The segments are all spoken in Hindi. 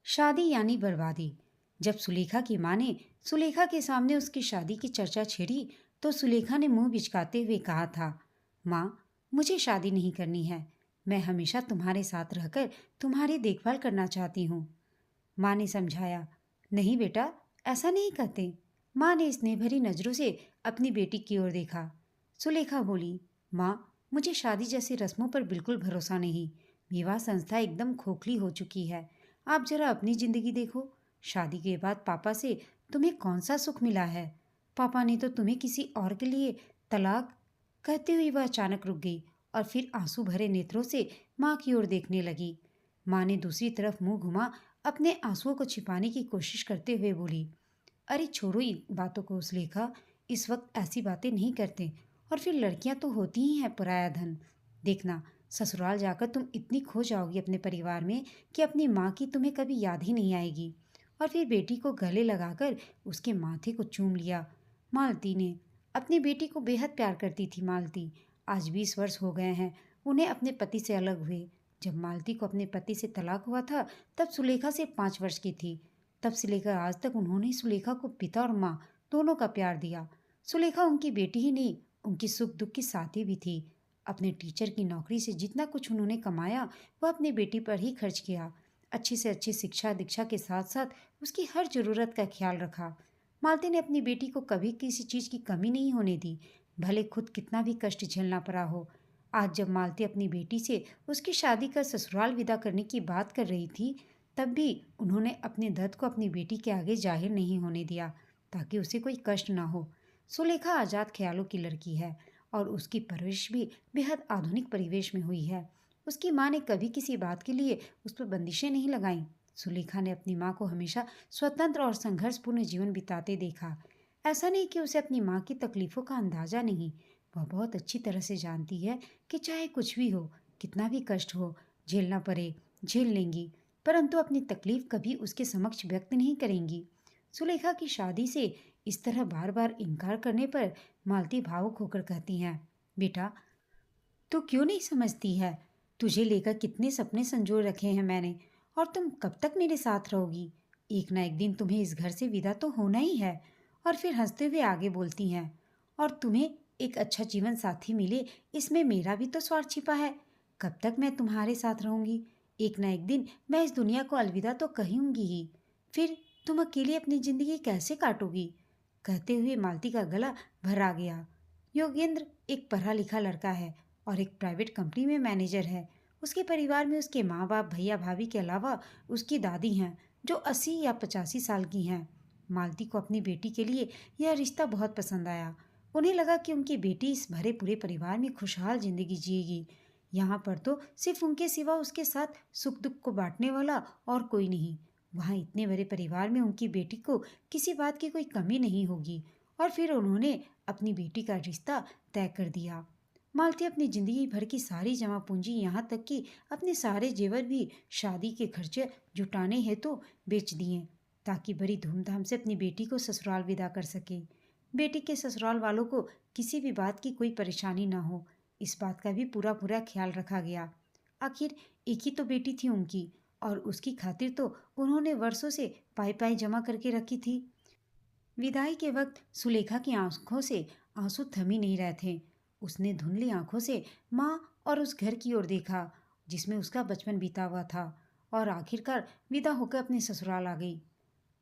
शादी यानी बर्बादी। जब सुलेखा की माँ ने सुलेखा के सामने उसकी शादी की चर्चा छेड़ी तो सुलेखा ने मुंह बिचकाते हुए कहा था, माँ, मुझे शादी नहीं करनी है। मैं हमेशा तुम्हारे साथ रहकर तुम्हारी देखभाल करना चाहती हूँ। माँ ने समझाया, नहीं बेटा, ऐसा नहीं कहते। माँ ने स्नेह भरी नजरों से अपनी बेटी की ओर देखा। सुलेखा बोली, माँ, मुझे शादी जैसी रस्मों पर बिल्कुल भरोसा नहीं। विवाह संस्था एकदम खोखली हो चुकी है। आप जरा अपनी जिंदगी देखो। शादी के बाद पापा से तुम्हें कौन सा सुख मिला है? पापा ने तो तुम्हें किसी और के लिए तलाक। कहते हुए वह अचानक रुक गई और फिर आंसू भरे नेत्रों से माँ की ओर देखने लगी। माँ ने दूसरी तरफ मुंह घुमा अपने आंसुओं को छिपाने की कोशिश करते हुए बोली, अरे छोड़ो इन बातों को सुलेखा, इस वक्त ऐसी बातें नहीं करते। और फिर लड़कियां तो होती ही हैं पराया धन। देखना, ससुराल जाकर तुम इतनी खो जाओगी अपने परिवार में कि अपनी माँ की तुम्हें कभी याद ही नहीं आएगी। और फिर बेटी को गले लगाकर उसके माथे को चूम लिया। मालती ने अपनी बेटी को बेहद प्यार करती थी। मालती आज 20 वर्ष हो गए हैं उन्हें अपने पति से अलग हुए। जब मालती को अपने पति से तलाक हुआ था तब सुलेखा सिर्फ 5 वर्ष की थी। तब से लेकर आज तक उन्होंने सुलेखा को पिता और माँ दोनों का प्यार दिया। सुलेखा उनकी बेटी ही नहीं, उनकी सुख दुख की साथी भी थी। अपने टीचर की नौकरी से जितना कुछ उन्होंने कमाया वह अपनी बेटी पर ही खर्च किया। अच्छी से अच्छी शिक्षा दीक्षा के साथ साथ उसकी हर जरूरत का ख्याल रखा। मालती ने अपनी बेटी को कभी किसी चीज की कमी नहीं होने दी, भले खुद कितना भी कष्ट झेलना पड़ा हो। आज जब मालती अपनी बेटी से उसकी शादी कर ससुराल विदा करने की बात कर रही थी तब भी उन्होंने अपने दर्द को अपनी बेटी के आगे जाहिर नहीं होने दिया ताकि उसे कोई कष्ट ना हो। सुलेखा आजाद ख्यालों की लड़की है और उसकी परवरिश भी बेहद आधुनिक परिवेश में हुई है। उसकी माँ ने कभी किसी बात के लिए उस पर बंदिशें नहीं लगाईं। सुलेखा ने अपनी माँ को हमेशा स्वतंत्र और संघर्षपूर्ण जीवन बिताते देखा। ऐसा नहीं कि उसे अपनी माँ की तकलीफों का अंदाजा नहीं, वह बहुत अच्छी तरह से जानती है कि चाहे कुछ भी हो, कितना भी कष्ट हो, झेलना पड़े, झेल लेंगी, परंतु अपनी तकलीफ कभी उसके समक्ष व्यक्त नहीं करेंगी। सुलेखा की शादी से इस तरह बार बार इनकार करने पर मालती भावुक होकर कहती हैं, बेटा, तू क्यों नहीं समझती है? तुझे लेकर कितने सपने संजो रखे हैं मैंने, और तुम कब तक मेरे साथ रहोगी? एक ना एक दिन तुम्हें इस घर से विदा तो होना ही है। और फिर हंसते हुए आगे बोलती हैं, और तुम्हें एक अच्छा जीवन साथी मिले, इसमें मेरा भी तो स्वार्थ छिपा है। कब तक मैं तुम्हारे साथ रहूंगी? एक ना एक दिन मैं इस दुनिया को अलविदा तो कहूंगी ही। फिर तुम अकेली अपनी जिंदगी कैसे काटोगी? कहते हुए मालती का गला भर आ गया। योगेंद्र एक पढ़ा लिखा लड़का है और एक प्राइवेट कंपनी में मैनेजर है। उसके परिवार में उसके माँ बाप, भैया भाभी के अलावा उसकी दादी हैं जो 80 या 85 साल की हैं। मालती को अपनी बेटी के लिए यह रिश्ता बहुत पसंद आया। उन्हें लगा कि उनकी बेटी इस भरे पूरे परिवार में खुशहाल जिंदगी जिएगी। यहाँ पर तो सिर्फ उनके सिवा उसके साथ सुख दुख को बांटने वाला और कोई नहीं। वहाँ इतने बड़े परिवार में उनकी बेटी को किसी बात की कोई कमी नहीं होगी। और फिर उन्होंने अपनी बेटी का रिश्ता तय कर दिया। मालती अपनी जिंदगी भर की सारी जमा पूंजी, यहाँ तक कि अपने सारे जेवर भी शादी के खर्चे जुटाने हेतु बेच दिए ताकि बड़ी धूमधाम से अपनी बेटी को ससुराल विदा कर सके। बेटी के ससुराल वालों को किसी भी बात की कोई परेशानी ना हो, इस बात का भी पूरा पूरा ख्याल रखा गया। आखिर एक ही तो बेटी थी उनकी, और उसकी खातिर तो उन्होंने वर्षों से पाई पाई जमा करके रखी थी। विदाई के वक्त सुलेखा की आंखों से आंसू थम ही नहीं रहे थे। उसने धुंधली आंखों से माँ और उस घर की ओर देखा जिसमें उसका बचपन बीता हुआ था, और आखिरकार विदा होकर अपने ससुराल आ गई।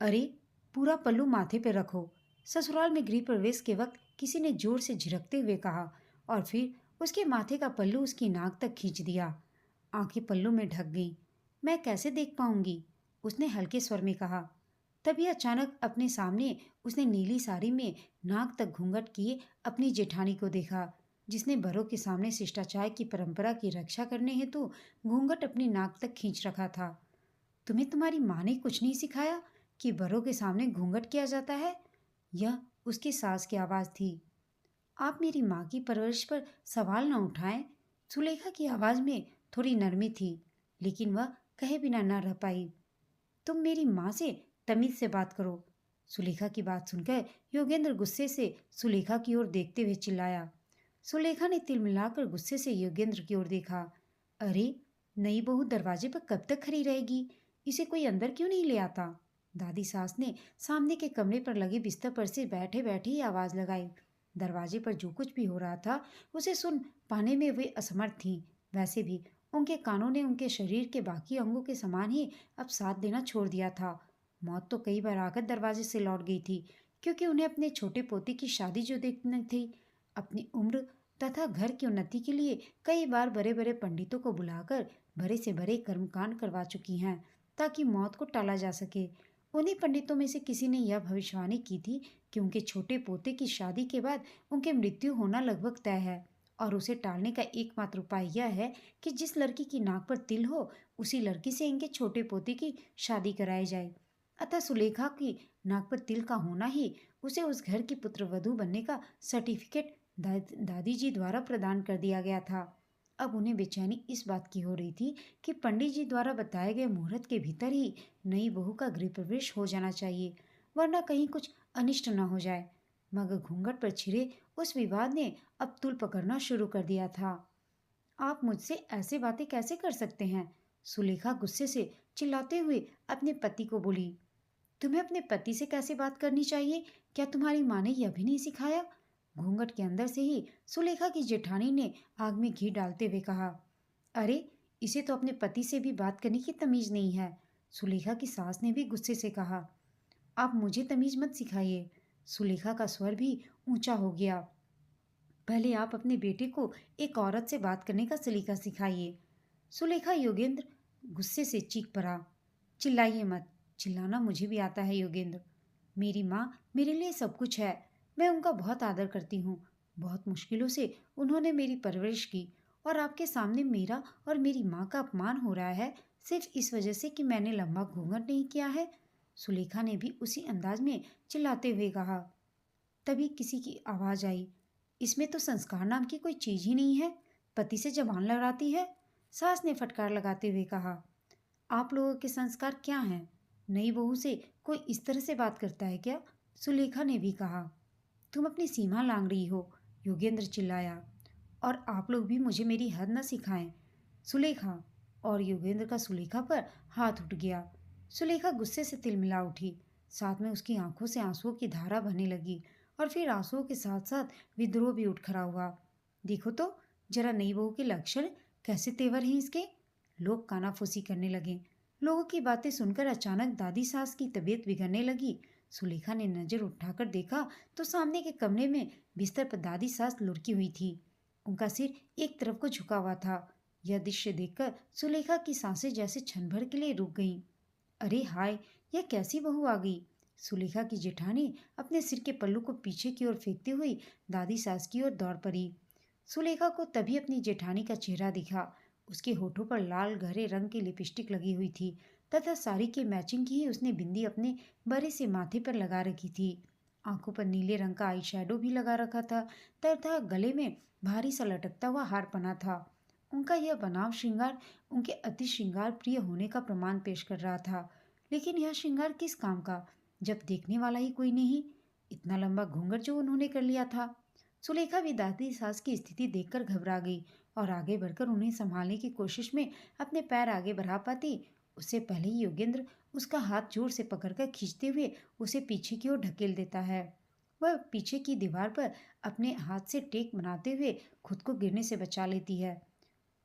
अरे, पूरा पल्लू माथे पे रखो, ससुराल में गृह प्रवेश के वक्त किसी ने जोर से झिड़कते हुए कहा, और फिर उसके माथे का पल्लू उसकी नाक तक खींच दिया। आंखें पल्लू में ढक गईं। मैं कैसे देख पाऊंगी? उसने हल्के स्वर में कहा। तभी अचानक अपने सामने उसने नीली साड़ी में नाक तक घूंघट किए अपनी जेठानी को देखा, जिसने बड़ों के सामने शिष्टाचार की परंपरा की रक्षा करने हेतु घूंघट अपनी नाक तक खींच रखा था। तुम्हें तुम्हारी माँ ने कुछ नहीं सिखाया कि बड़ों के सामने घूंघट किया जाता है? यह उसकी सास की आवाज थी। आप मेरी माँ की परवरिश पर सवाल न उठाएं। सुलेखा की आवाज में थोड़ी नरमी थी, लेकिन वह कहे बिना न रह पाई। तुम मेरी माँ से तमीज से बात करो। सुलेखा की बात सुनकर योगेंद्र गुस्से से सुलेखा की ओर देखते हुए चिल्लाया। सुलेखा ने तिल मिलाकर गुस्से से योगेंद्र की ओर देखा। अरे, नई बहू दरवाजे पर कब तक खड़ी रहेगी? इसे कोई अंदर क्यों नहीं ले आता? दादी सास ने सामने के कमरे पर लगे बिस्तर पर से बैठे बैठे ही आवाज लगाई। दरवाजे पर जो कुछ भी हो रहा था उसे सुन पाने में वे असमर्थ थीं। वैसे भी उनके कानों ने उनके शरीर के बाकी अंगों के समान ही अब साथ देना छोड़ दिया था। मौत तो कई बार आकर दरवाजे से लौट गई थी, क्योंकि उन्हें अपने छोटे पोते की शादी जो देखनी थी, अपनी उम्र तथा घर की उन्नति के लिए कई बार बड़े बड़े पंडितों को बुलाकर बड़े से बड़े कर्मकांड करवा चुकी हैं, ताकि मौत को टाला जा सके। उन्हीं पंडितों में से किसी ने यह भविष्यवाणी की थी कि उनके छोटे पोते की शादी के बाद उनकी मृत्यु होना लगभग तय है, और उसे टालने का एकमात्र उपाय यह है कि जिस लड़की की नाक पर तिल हो उसी लड़की से इनके छोटे पोते की शादी कराई जाए। अतः सुलेखा की नाक पर तिल का होना ही उसे उस घर की पुत्रवधू बनने का सर्टिफिकेट दादी जी द्वारा प्रदान कर दिया गया था। अब उन्हें बेचैनी इस बात की हो रही थी कि पंडित जी द्वारा बताए गए मुहूर्त के भीतर ही नई बहू का गृह प्रवेश हो जाना चाहिए, वरना कहीं कुछ अनिष्ट न हो जाए। मगर घूंघट पर छिड़े उस विवाद ने अब तूल पकड़ना शुरू कर दिया था। आप मुझसे ऐसे बातें कैसे कर सकते हैं? सुलेखा गुस्से से चिल्लाते हुए अपने पति को बोली। तुम्हें अपने पति से कैसे बात करनी चाहिए, क्या तुम्हारी माँ ने यह भी नहीं सिखाया? घूंघट के अंदर से ही सुलेखा की जेठानी ने आग में घी डालते हुए कहा। अरे, इसे तो अपने पति से भी बात करने की तमीज नहीं है। सुलेखा की सास ने भी गुस्से से कहा। आप मुझे तमीज मत सिखाइए। सुलेखा का स्वर भी ऊंचा हो गया। पहले आप अपने बेटे को एक औरत से बात करने का सलीका सिखाइए। सुलेखा योगेंद्र गुस्से से चीख पड़ा। चिल्लाइए मत। चिल्लाना मुझे भी आता है योगेंद्र। मेरी माँ मेरे लिए सब कुछ है। मैं उनका बहुत आदर करती हूँ। बहुत मुश्किलों से उन्होंने मेरी परवरिश की, और आपके सामने मेरा और मेरी माँ का अपमान हो रहा है सिर्फ इस वजह से कि मैंने लंबा घूंघट नहीं किया है। सुलेखा ने भी उसी अंदाज में चिल्लाते हुए कहा। तभी किसी की आवाज आई। इसमें तो संस्कार नाम की कोई चीज ही नहीं है, पति से जबान लड़ाती है। सास ने फटकार लगाते हुए कहा। आप लोगों के संस्कार क्या हैं? नई बहू से कोई इस तरह से बात करता है क्या? सुलेखा ने भी कहा। तुम अपनी सीमा लांघ रही हो, योगेंद्र चिल्लाया। और आप लोग भी मुझे मेरी हद न सिखाएं। सुलेखा। और योगेंद्र का सुलेखा पर हाथ उठ गया। सुलेखा गुस्से से तिलमिला उठी। साथ में उसकी आंखों से आंसुओं की धारा बहने लगी, और फिर आंसुओं के साथ साथ विद्रोह भी उठ खड़ा हुआ। देखो तो जरा नई बहू के लक्षण कैसे तेवर हैं इसके। लोग कानाफूसी करने लगे। लोगों की बातें सुनकर अचानक दादी सास की तबीयत बिगड़ने लगी। सुलेखा ने नजर उठाकर देखा तो सामने के कमरे में बिस्तर पर दादी सास लुढ़की हुई थी। उनका सिर एक तरफ को झुका हुआ था। यह दृश्य देखकर सुलेखा की सांसें जैसे क्षण भर के लिए रुक गईं। अरे हाय, यह कैसी बहू आ गई? सुलेखा की जेठानी अपने सिर के पल्लू को पीछे की ओर फेंकती हुई दादी सास की ओर दौड़ पड़ी। सुलेखा को तभी अपनी जेठानी का चेहरा दिखा। उसके होठों पर लाल गहरे रंग की लिपस्टिक लगी हुई थी, तथा साड़ी के मैचिंग की ही उसने बिंदी अपने बड़े से माथे पर लगा रखी थी। आंखों पर नीले रंग का आई शैडो भी लगा रखा था, तथा गले में भारी सा लटकता हुआ हार पहना था। उनका यह बनाव श्रृंगार उनके अति श्रृंगार प्रिय होने का प्रमाण पेश कर रहा था। लेकिन यह श्रृंगार किस काम का, जब देखने वाला ही कोई नहीं? इतना लंबा घूंघट जो उन्होंने कर लिया था। सुलेखा भी दादी सास की स्थिति देखकर घबरा गई, और आगे बढ़कर उन्हें संभालने की कोशिश में अपने पैर आगे बढ़ा पाती उससे पहले ही योगेंद्र उसका हाथ जोर से पकड़कर खींचते हुए उसे पीछे की ओर ढकेल देता है। वह पीछे की दीवार पर अपने हाथ से टेक बनाते हुए खुद को गिरने से बचा लेती है।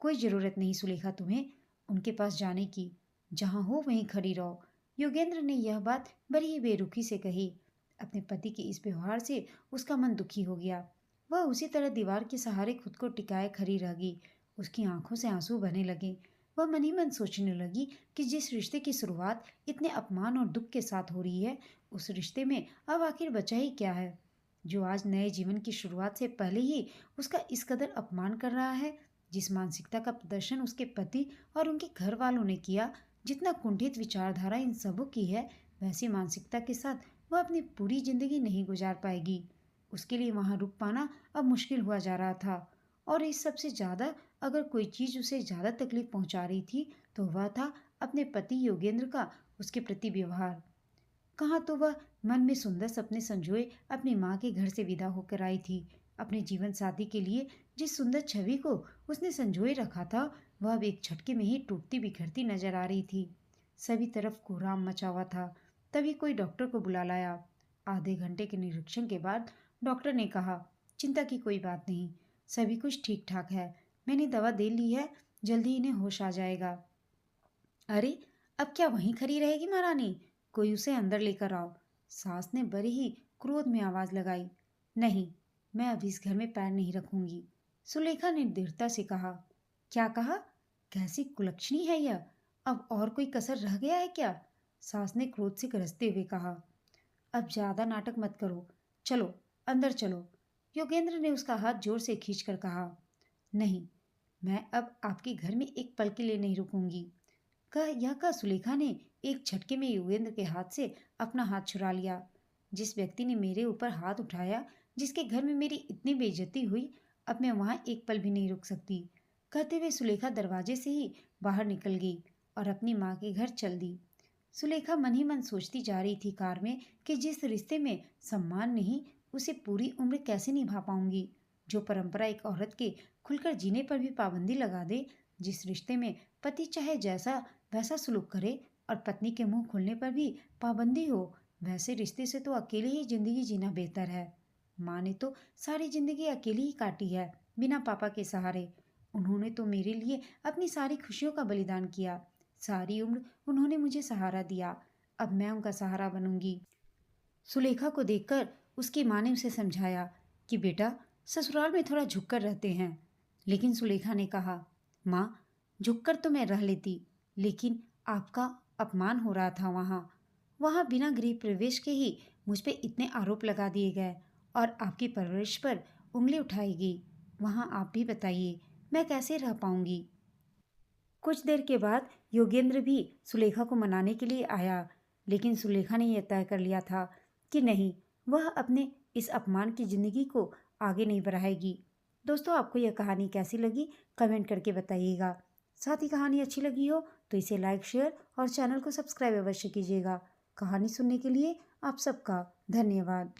कोई जरूरत नहीं सुलेखा तुम्हें उनके पास जाने की। जहां हो वहीं खड़ी रहो। योगेंद्र ने यह बात बड़ी ही बेरुखी से कही। अपने पति के इस व्यवहार से उसका मन दुखी हो गया। वह उसी तरह दीवार के सहारे खुद को टिकाए खड़ी रह गई। उसकी आंखों से आंसू बहने लगे। वह मन ही मन सोचने लगी कि जिस रिश्ते की शुरुआत इतने अपमान और दुख के साथ हो रही है, उस रिश्ते में अब आखिर बचा ही क्या है, जो आज नए जीवन की शुरुआत से पहले ही उसका इस कदर अपमान कर रहा है। जिस मानसिकता का प्रदर्शन उसके पति और उनके घर वालों ने किया, जितना कुंठित विचारधारा इन सबों की है, वैसी मानसिकता के साथ वह अपनी पूरी जिंदगी नहीं गुजार पाएगी। उसके लिए वहां रुक पाना अब मुश्किल हुआ जा रहा था। और इस सबसे ज्यादा अगर कोई चीज उसे ज्यादा तकलीफ पहुंचा रही थी तो वह था अपने पति योगेंद्र का उसके प्रति व्यवहार। कहाँ तो वह मन में सुंदर सपने संजोए अपनी माँ के घर से विदा होकर आई थी। अपने जीवन साथी के लिए जिस सुंदर छवि को उसने संजोए रखा था, वह अब एक झटके में ही टूटती बिखरती नजर आ रही थी। सभी तरफ कोहराम मचा हुआ था। तभी कोई डॉक्टर को बुला लाया। आधे घंटे के निरीक्षण के बाद डॉक्टर ने कहा, चिंता की कोई बात नहीं, सभी कुछ ठीक ठाक है। मैंने दवा दे ली है, जल्दी इन्हें होश आ जाएगा। अरे, अब क्या वहीं खड़ी रहेगी महारानी? कोई उसे अंदर लेकर आओ। सास ने बड़ी ही क्रोध में आवाज लगाई। नहीं, मैं अब इस घर में पैर नहीं रखूंगी। सुलेखा ने दृढ़ता से कहा। क्या कहा? कैसी कुलक्षणी है यह? अब और कोई कसर रह गया है क्या? सास ने क्रोध से गरजते हुए कहा। अब ज्यादा नाटक मत करो, चलो अंदर चलो। योगेंद्र ने उसका हाथ जोर से खींचकर कहा। नहीं, मैं अब आपके घर में एक पल के लिए नहीं रुकूंगी। कह सुलेखा ने एक झटके में योगेंद्र के हाथ से अपना हाथ छुड़ा लिया। जिस व्यक्ति ने मेरे ऊपर हाथ उठाया, जिसके घर में मेरी इतनी बेइज्जती हुई, अब मैं वहां एक पल भी नहीं रुक सकती। कहते हुए सुलेखा दरवाजे से ही बाहर निकल गई और अपनी माँ के घर चल दी। सुलेखा मन ही मन सोचती जा रही थी कार में कि जिस रिश्ते में सम्मान नहीं, उसे पूरी उम्र कैसे निभा पाऊंगी। जो परंपरा एक औरत के खुलकर जीने पर भी पाबंदी लगा दे, जिस रिश्ते में पति चाहे जैसा वैसा सलूक करे और पत्नी के मुंह खुलने पर भी पाबंदी हो, वैसे रिश्ते से तो अकेले ही जिंदगी जीना बेहतर है। माँ ने तो सारी जिंदगी अकेली ही काटी है, बिना पापा के सहारे। उन्होंने तो मेरे लिए अपनी सारी खुशियों का बलिदान किया। सारी उम्र उन्होंने मुझे सहारा दिया। अब मैं उनका सहारा बनूंगी। सुलेखा को देखकर उसकी माँ ने उसे समझाया कि बेटा, ससुराल में थोड़ा झुककर रहते हैं। लेकिन सुलेखा ने कहा, माँ, झुककर तो मैं रह लेती, लेकिन आपका अपमान हो रहा था वहाँ बिना गृह प्रवेश के ही मुझ पे इतने आरोप लगा दिए गए और आपकी परवरिश पर उंगली उठाई गई। वहाँ आप भी बताइए, मैं कैसे रह पाऊंगी। कुछ देर के बाद योगेंद्र भी सुलेखा को मनाने के लिए आया, लेकिन सुलेखा ने यह तय कर लिया था कि नहीं, वह अपने इस अपमान की जिंदगी को आगे नहीं बढ़ाएगी। दोस्तों, आपको यह कहानी कैसी लगी कमेंट करके बताइएगा। साथ ही कहानी अच्छी लगी हो तो इसे लाइक, शेयर और चैनल को सब्सक्राइब अवश्य कीजिएगा। कहानी सुनने के लिए आप सबका धन्यवाद।